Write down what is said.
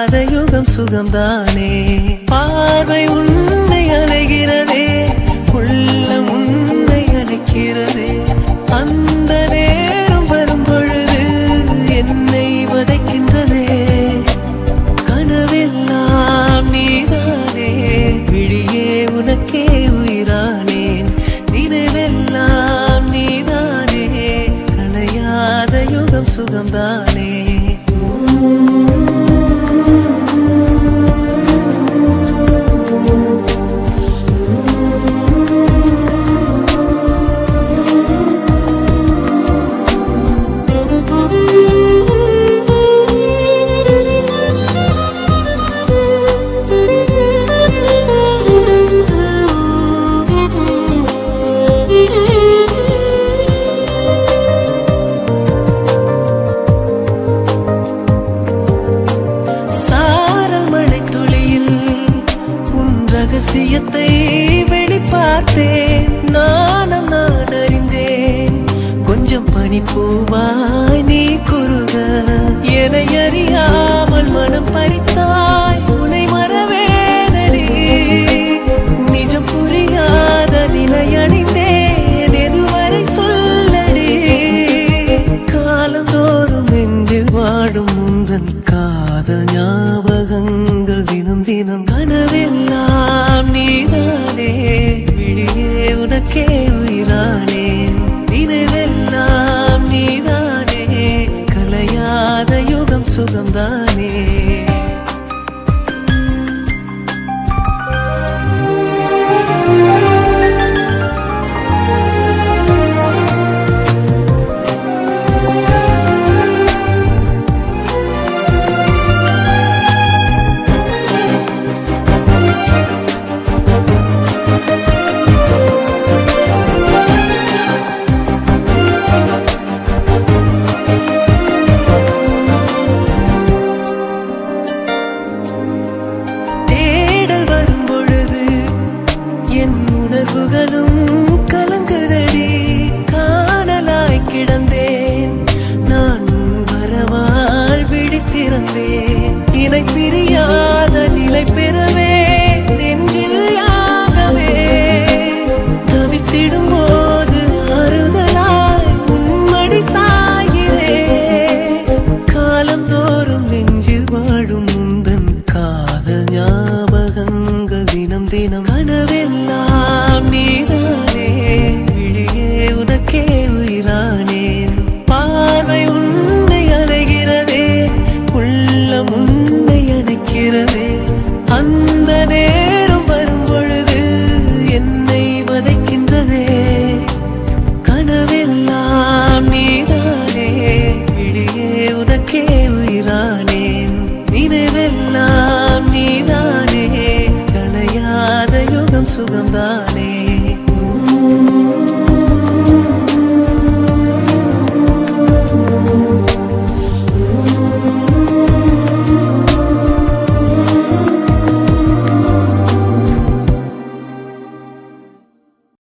கலையாத யுகம் சுகம்தானே. பார்வை உன்னை அலைகிறதே, உள்ளம் உன்னை அணைக்கிறதே. அந்த நேரம் வரும் பொழுது என்னை வதைக்கின்றதே. கனவெல்லாம் நீதானே, விழியே உனக்கே உயிரானேன். நினைவெல்லாம் நீதானே, கலையாத யுகம் சுகம்தானே. ரகசியத்தை வெளிப்பார்த்தேன், நானும் நான் அறிந்தேன். கொஞ்சம் பனிப்பூவாய் நீ குறுக, என்னை அறியாமல் மனம் பறித்தாய். உன்னை மறவேனடி, நிஜம் புரியாத நிலையடைந்தேன். எதுவரை சொல்லடி, காலந்தோறும் நெஞ்சில் வாடும் முந்தன் காதல் ஞாபகங்கள் தினம் தினம். கனவெல்லாம் நீதானே, விழியே உனக்கே உயிரானேன். நினைவெல்லாம் நீதானே, கலையாத யுகம் சுகம்தானே. உணர்வுகளும் கலங்குதடி, காணலாய் கிடந்தேன் நான். வரவால் விழித்திருந்தேன், இணை பிரியாத நிலை பெறவே நெஞ்சில் யாகவே. தவித்திடும் போது ஆறுதலாய் உன்மடி சாயிரே. காலந்தோறும் நெஞ்சில் வாழும் முந்தன் காதல் ஞாபகங்கள் தினம் தினம். கனவெல்லாம் நீதானே, விழியே உனக்கே உயிரானேன். பார்வை உன்னை அலைகிறதே, உள்ளம் உன்னை அணைக்கிறதே. அந்த நேரம் வரும் பொழுது என்னை வதைக்கின்றதே. கனவெல்லாம் நீதானே, விழியே உனக்கே உயிரானேன். நினைவெல்லாம் நீதானே, கலையாத யுகம் சுகம்தான்.